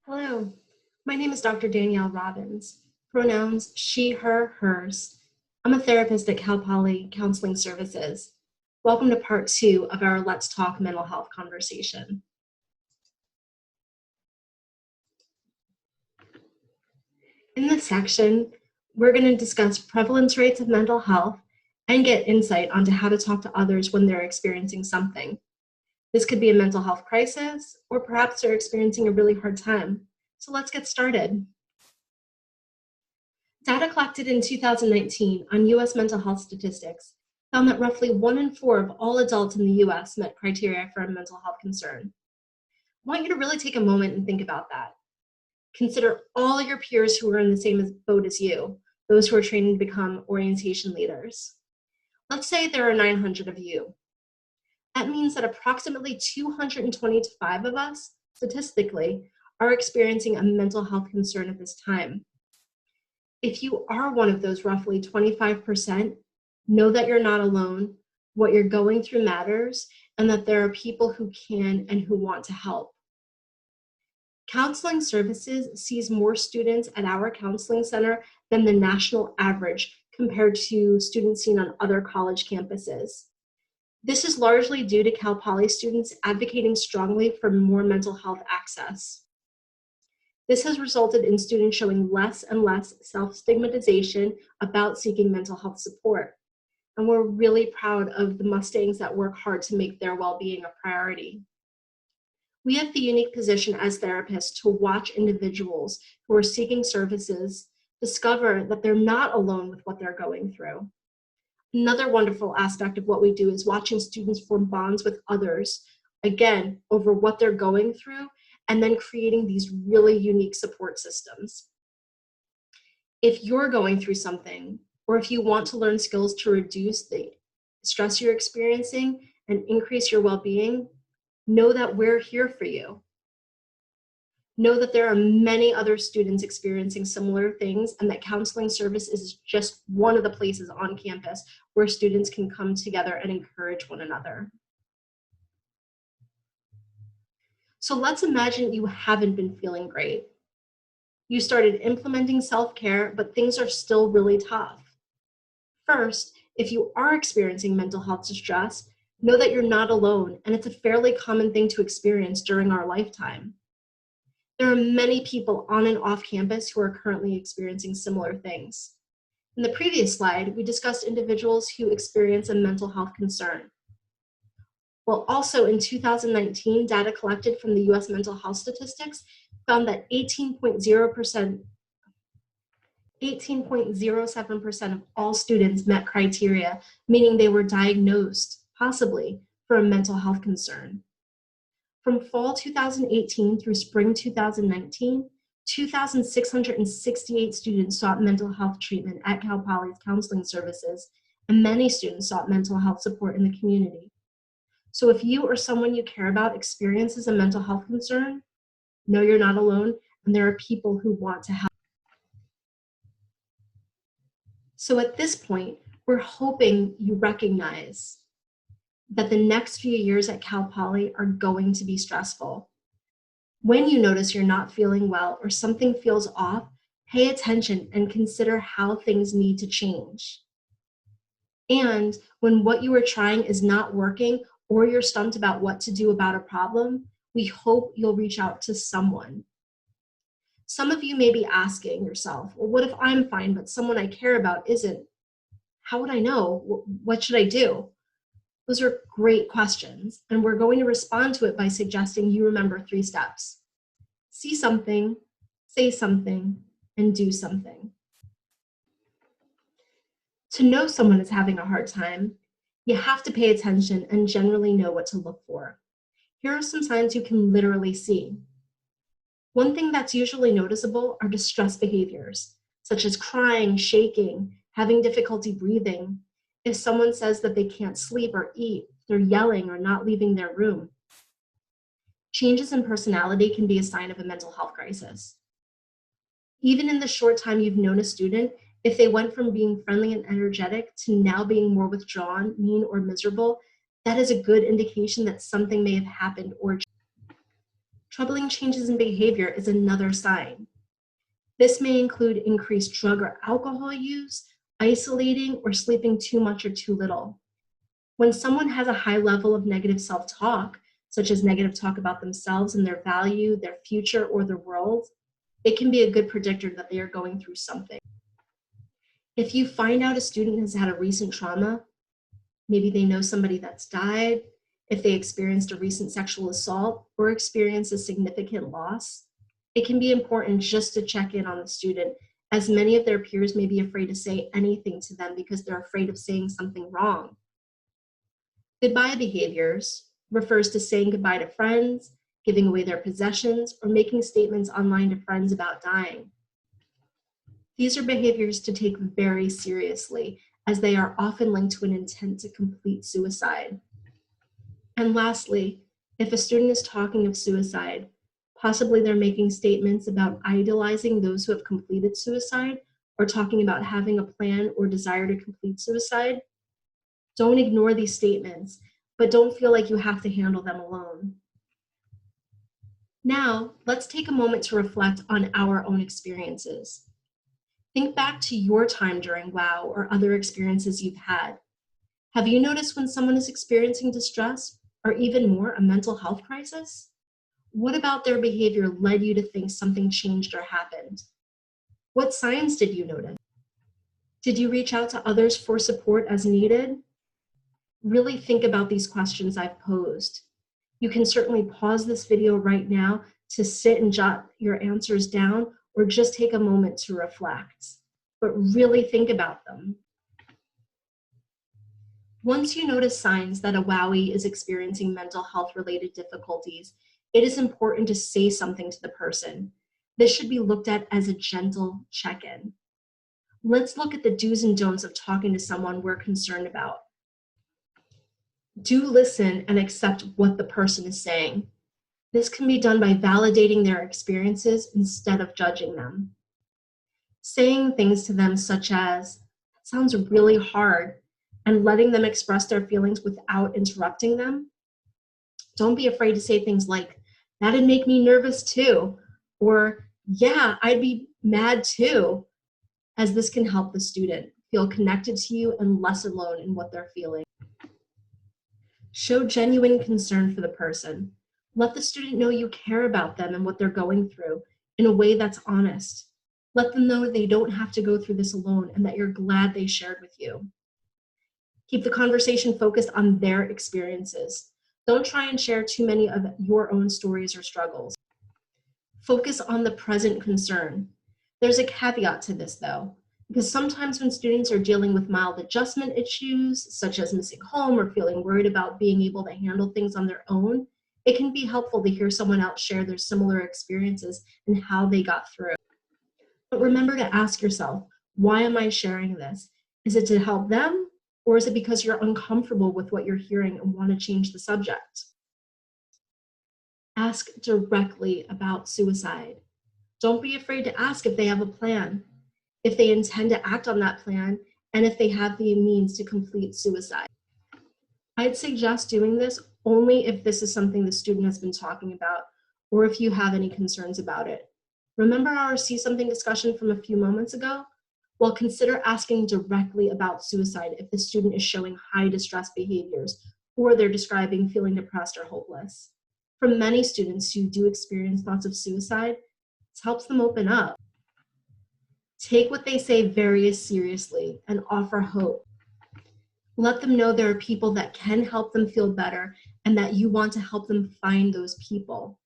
Hello, my name is Dr. Danielle Robbins. Pronouns she, her, hers. I'm a therapist at Cal Poly Counseling Services. Welcome to part 2 of our Let's Talk Mental Health conversation. In this section, we're going to discuss prevalence rates of mental health and get insight onto how to talk to others when they're experiencing something. This could be a mental health crisis, or perhaps they're experiencing a really hard time. So let's get started. Data collected in 2019 on U.S. mental health statistics found that roughly 1 in 4 of all adults in the U.S. met criteria for a mental health concern. I want you to really take a moment and think about that. Consider all your peers who are in the same boat as you, those who are training to become orientation leaders. Let's say there are 900 of you. That means that approximately 225 of us, statistically, are experiencing a mental health concern at this time. If you are one of those roughly 25%, know that you're not alone, what you're going through matters, and that there are people who can and who want to help. Counseling Services sees more students at our counseling center than the national average compared to students seen on other college campuses. This is largely due to Cal Poly students advocating strongly for more mental health access. This has resulted in students showing less and less self-stigmatization about seeking mental health support. And we're really proud of the Mustangs that work hard to make their well-being a priority. We have the unique position as therapists to watch individuals who are seeking services discover that they're not alone with what they're going through. Another wonderful aspect of what we do is watching students form bonds with others, again, over what they're going through, and then creating these really unique support systems. If you're going through something, or if you want to learn skills to reduce the stress you're experiencing and increase your well-being, know that we're here for you. Know that there are many other students experiencing similar things, and that counseling service is just one of the places on campus where students can come together and encourage one another. So let's imagine you haven't been feeling great. You started implementing self-care, but things are still really tough. First, if you are experiencing mental health distress, know that you're not alone, and it's a fairly common thing to experience during our lifetime. There are many people on and off campus who are currently experiencing similar things. In the previous slide, we discussed individuals who experience a mental health concern. Well, also in 2019, data collected from the U.S. mental health statistics found that 18.07% of all students met criteria, meaning they were diagnosed, possibly, for a mental health concern. From fall 2018 through spring 2019, 2,668 students sought mental health treatment at Cal Poly's counseling services, and many students sought mental health support in the community. So if you or someone you care about experiences a mental health concern, know you're not alone, and there are people who want to help. So at this point, we're hoping you recognize that the next few years at Cal Poly are going to be stressful. When you notice you're not feeling well or something feels off, pay attention and consider how things need to change. And when what you are trying is not working or you're stumped about what to do about a problem, we hope you'll reach out to someone. Some of you may be asking yourself, well, what if I'm fine, but someone I care about isn't? How would I know? What should I do? Those are great questions, and we're going to respond to it by suggesting you remember 3 steps. See something, say something, and do something. To know someone is having a hard time, you have to pay attention and generally know what to look for. Here are some signs you can literally see. One thing that's usually noticeable are distress behaviors, such as crying, shaking, having difficulty breathing. If someone says that they can't sleep or eat, they're yelling or not leaving their room. Changes in personality can be a sign of a mental health crisis. Even in the short time you've known a student, if they went from being friendly and energetic to now being more withdrawn, mean, or miserable, that is a good indication that something may have happened or changed. Troubling changes in behavior is another sign. This may include increased drug or alcohol use, isolating, or sleeping too much or too little. When someone has a high level of negative self-talk, such as negative talk about themselves and their value, their future, or the world, it can be a good predictor that they are going through something. If you find out a student has had a recent trauma, maybe they know somebody that's died, if they experienced a recent sexual assault or experienced a significant loss, it can be important just to check in on the student, as many of their peers may be afraid to say anything to them because they're afraid of saying something wrong. Goodbye behaviors refers to saying goodbye to friends, giving away their possessions, or making statements online to friends about dying. These are behaviors to take very seriously, as they are often linked to an intent to complete suicide. And lastly, if a student is talking of suicide, possibly they're making statements about idolizing those who have completed suicide or talking about having a plan or desire to complete suicide, don't ignore these statements, but don't feel like you have to handle them alone. Now, let's take a moment to reflect on our own experiences. Think back to your time during WOW or other experiences you've had. Have you noticed when someone is experiencing distress, or even more, a mental health crisis? What about their behavior led you to think something changed or happened? What signs did you notice? Did you reach out to others for support as needed? Really think about these questions I've posed. You can certainly pause this video right now to sit and jot your answers down, or just take a moment to reflect, but really think about them. Once you notice signs that a WOWie is experiencing mental health related difficulties, it is important to say something to the person. This should be looked at as a gentle check-in. Let's look at the do's and don'ts of talking to someone we're concerned about. Do listen and accept what the person is saying. This can be done by validating their experiences instead of judging them. Saying things to them such as, "That sounds really hard," and letting them express their feelings without interrupting them. Don't be afraid to say things like, "That'd make me nervous too," or "Yeah, I'd be mad too," as this can help the student feel connected to you and less alone in what they're feeling. Show genuine concern for the person. Let the student know you care about them and what they're going through in a way that's honest. Let them know they don't have to go through this alone and that you're glad they shared with you. Keep the conversation focused on their experiences. Don't try and share too many of your own stories or struggles. Focus on the present concern. There's a caveat to this though, because sometimes when students are dealing with mild adjustment issues, such as missing home or feeling worried about being able to handle things on their own, it can be helpful to hear someone else share their similar experiences and how they got through. But remember to ask yourself, why am I sharing this? Is it to help them, or is it because you're uncomfortable with what you're hearing and want to change the subject? Ask directly about suicide. Don't be afraid to ask if they have a plan, if they intend to act on that plan, and if they have the means to complete suicide. I'd suggest doing this only if this is something the student has been talking about, or if you have any concerns about it. Remember our See Something discussion from a few moments ago? Well, consider asking directly about suicide if the student is showing high distress behaviors, or they're describing feeling depressed or hopeless. For many students who do experience thoughts of suicide, this helps them open up. Take what they say very seriously and offer hope. Let them know there are people that can help them feel better and that you want to help them find those people.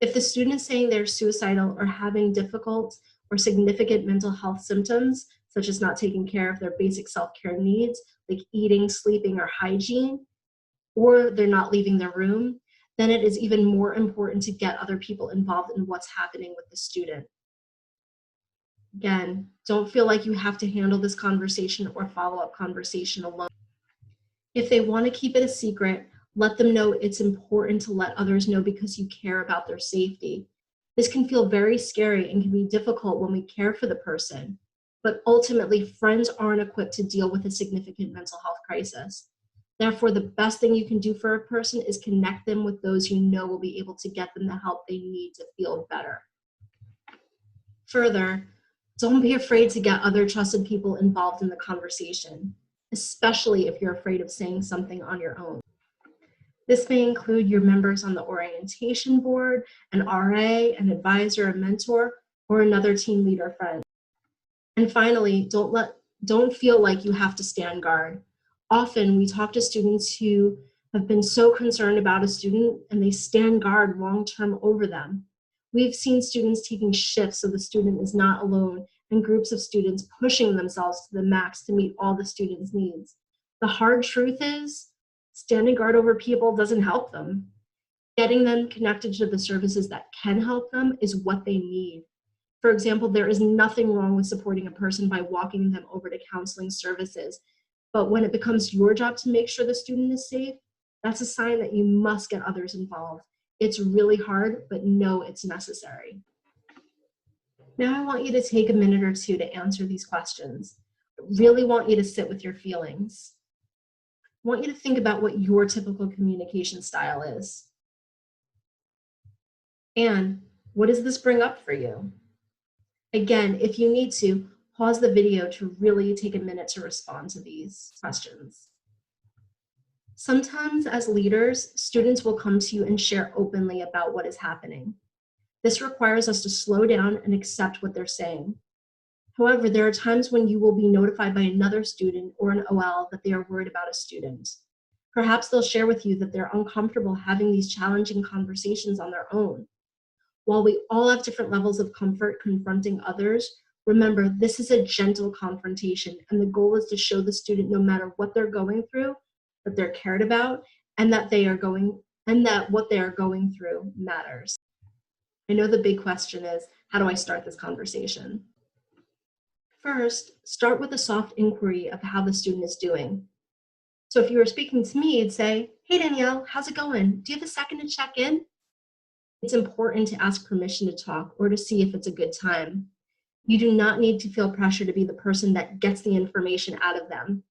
If the student is saying they're suicidal or having difficult or significant mental health symptoms, such as not taking care of their basic self-care needs, like eating, sleeping, or hygiene, or they're not leaving their room, then it is even more important to get other people involved in what's happening with the student. Again, don't feel like you have to handle this conversation or follow-up conversation alone. If they want to keep it a secret, let them know it's important to let others know because you care about their safety. This can feel very scary and can be difficult when we care for the person, but ultimately friends aren't equipped to deal with a significant mental health crisis. Therefore, the best thing you can do for a person is connect them with those you know will be able to get them the help they need to feel better. Further, don't be afraid to get other trusted people involved in the conversation, especially if you're afraid of saying something on your own. This may include your members on the orientation board, an RA, an advisor, a mentor, or another team leader friend. And finally, don't feel like you have to stand guard. Often we talk to students who have been so concerned about a student and they stand guard long-term over them. We've seen students taking shifts so the student is not alone, and groups of students pushing themselves to the max to meet all the students' needs. The hard truth is, standing guard over people doesn't help them. Getting them connected to the services that can help them is what they need. For example, there is nothing wrong with supporting a person by walking them over to counseling services. But when it becomes your job to make sure the student is safe, that's a sign that you must get others involved. It's really hard, but know it's necessary. Now I want you to take a minute or two to answer these questions. I really want you to sit with your feelings. I want you to think about what your typical communication style is. And what does this bring up for you? Again, if you need to, pause the video to really take a minute to respond to these questions. Sometimes as leaders, students will come to you and share openly about what is happening. This requires us to slow down and accept what they're saying. However, there are times when you will be notified by another student or an OL that they are worried about a student. Perhaps they'll share with you that they're uncomfortable having these challenging conversations on their own. While we all have different levels of comfort confronting others, remember, this is a gentle confrontation, and the goal is to show the student, no matter what they're going through, that they're cared about, and that what they are going through matters. I know the big question is, how do I start this conversation? First, start with a soft inquiry of how the student is doing. So if you were speaking to me, you'd say, "Hey Danielle, how's it going? Do you have a second to check in?" It's important to ask permission to talk or to see if it's a good time. You do not need to feel pressure to be the person that gets the information out of them.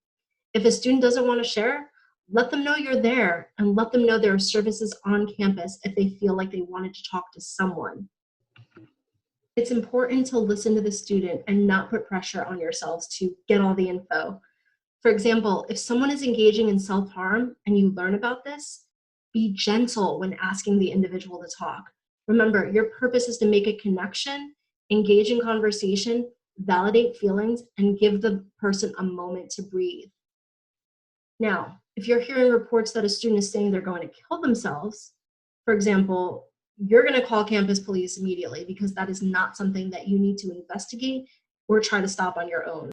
If a student doesn't want to share, let them know you're there and let them know there are services on campus if they feel like they wanted to talk to someone. It's important to listen to the student and not put pressure on yourselves to get all the info. For example, if someone is engaging in self-harm and you learn about this, be gentle when asking the individual to talk. Remember, your purpose is to make a connection, engage in conversation, validate feelings, and give the person a moment to breathe. Now, if you're hearing reports that a student is saying they're going to kill themselves, for example, you're going to call campus police immediately because that is not something that you need to investigate or try to stop on your own.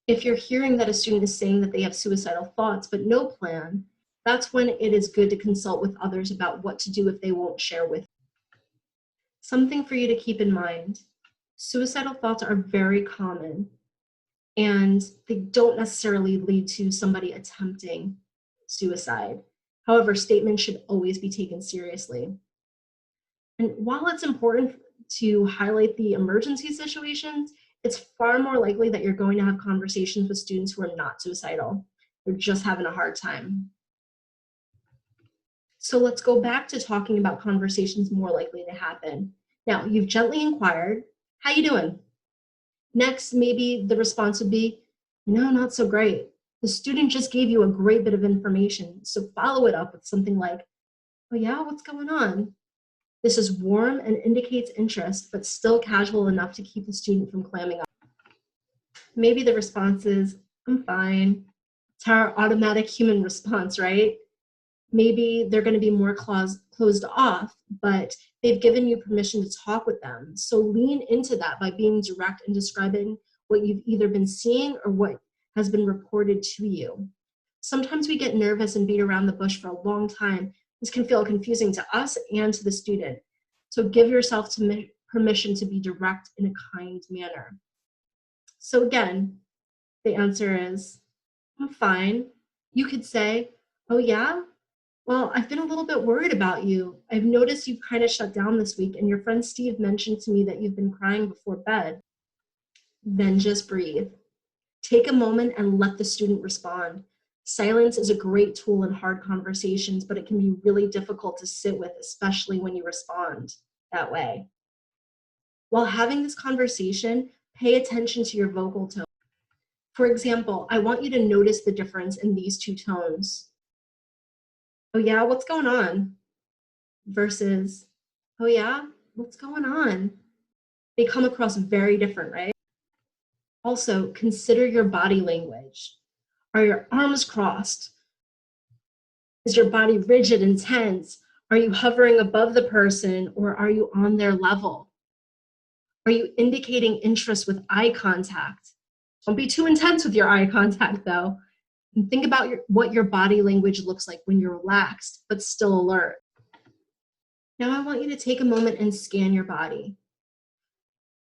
If you're hearing that a student is saying that they have suicidal thoughts but no plan, that's when it is good to consult with others about what to do if they won't share with you. Something for you to keep in mind, suicidal thoughts are very common and they don't necessarily lead to somebody attempting suicide. However, statements should always be taken seriously. And while it's important to highlight the emergency situations, it's far more likely that you're going to have conversations with students who are not suicidal. They're just having a hard time. So let's go back to talking about conversations more likely to happen. Now, you've gently inquired, "How you doing?" Next, maybe the response would be, "No, not so great." The student just gave you a great bit of information, so follow it up with something like, "Oh yeah, what's going on?" This is warm and indicates interest, but still casual enough to keep the student from clamming up. Maybe the response is, "I'm fine." It's our automatic human response, right? Maybe they're going to be more closed off, but they've given you permission to talk with them. So lean into that by being direct and describing what you've either been seeing or what has been reported to you. Sometimes we get nervous and beat around the bush for a long time. This can feel confusing to us and to the student. So give yourself permission to be direct in a kind manner. So again, the answer is, "I'm fine." You could say, "Oh yeah? Well, I've been a little bit worried about you. I've noticed you've kind of shut down this week, and your friend Steve mentioned to me that you've been crying before bed." Then just breathe. Take a moment and let the student respond. Silence is a great tool in hard conversations, but it can be really difficult to sit with, especially when you respond that way. While having this conversation, pay attention to your vocal tone. For example, I want you to notice the difference in these two tones. Oh yeah, what's going on? Versus, oh yeah, what's going on? They come across very different, right? Also, consider your body language. Are your arms crossed? Is your body rigid and tense? Are you hovering above the person, or are you on their level? Are you indicating interest with eye contact? Don't be too intense with your eye contact, though. And think about what your body language looks like when you're relaxed, but still alert. Now I want you to take a moment and scan your body.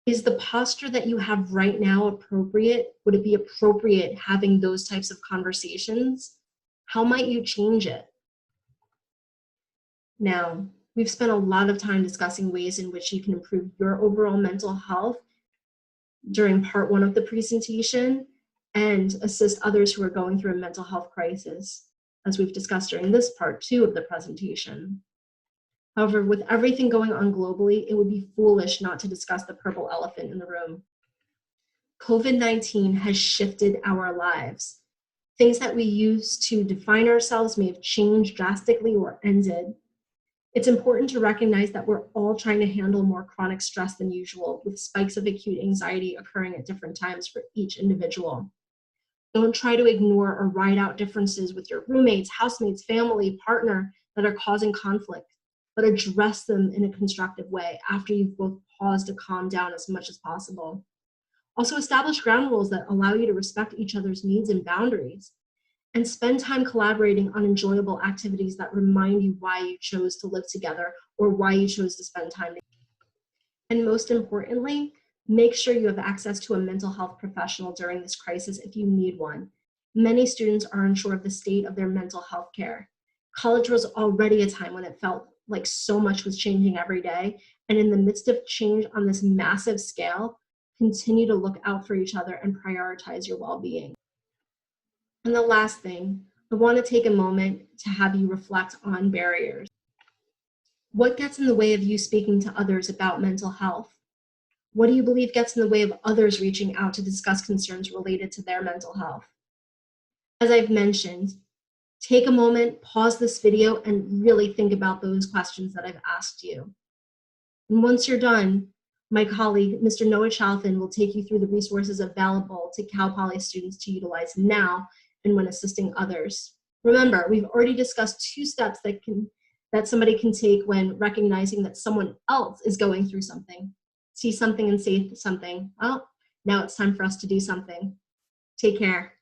Is the posture that you have right now appropriate? Would it be appropriate having those types of conversations? How might you change it? Now, we've spent a lot of time discussing ways in which you can improve your overall mental health during part one of the presentation and assist others who are going through a mental health crisis, as we've discussed during this part two of the presentation. However, with everything going on globally, it would be foolish not to discuss the purple elephant in the room. COVID-19 has shifted our lives. Things that we used to define ourselves may have changed drastically or ended. It's important to recognize that we're all trying to handle more chronic stress than usual, with spikes of acute anxiety occurring at different times for each individual. Don't try to ignore or ride out differences with your roommates, housemates, family, partner that are causing conflict, but address them in a constructive way after you've both paused to calm down as much as possible. Also, establish ground rules that allow you to respect each other's needs and boundaries, and spend time collaborating on enjoyable activities that remind you why you chose to live together or why you chose to spend time together. And most importantly, make sure you have access to a mental health professional during this crisis if you need one. Many students are unsure of the state of their mental health care. College was already a time when it felt like so much was changing every day. And in the midst of change on this massive scale, continue to look out for each other and prioritize your well-being. And the last thing, I want to take a moment to have you reflect on barriers. What gets in the way of you speaking to others about mental health? What do you believe gets in the way of others reaching out to discuss concerns related to their mental health? As I've mentioned, take a moment, pause this video, and really think about those questions that I've asked you. And once you're done, my colleague, Mr. Noah Chalfin, will take you through the resources available to Cal Poly students to utilize now and when assisting others. Remember, we've already discussed 2 steps that somebody can take when recognizing that someone else is going through something. See something and say something. Well, now it's time for us to do something. Take care.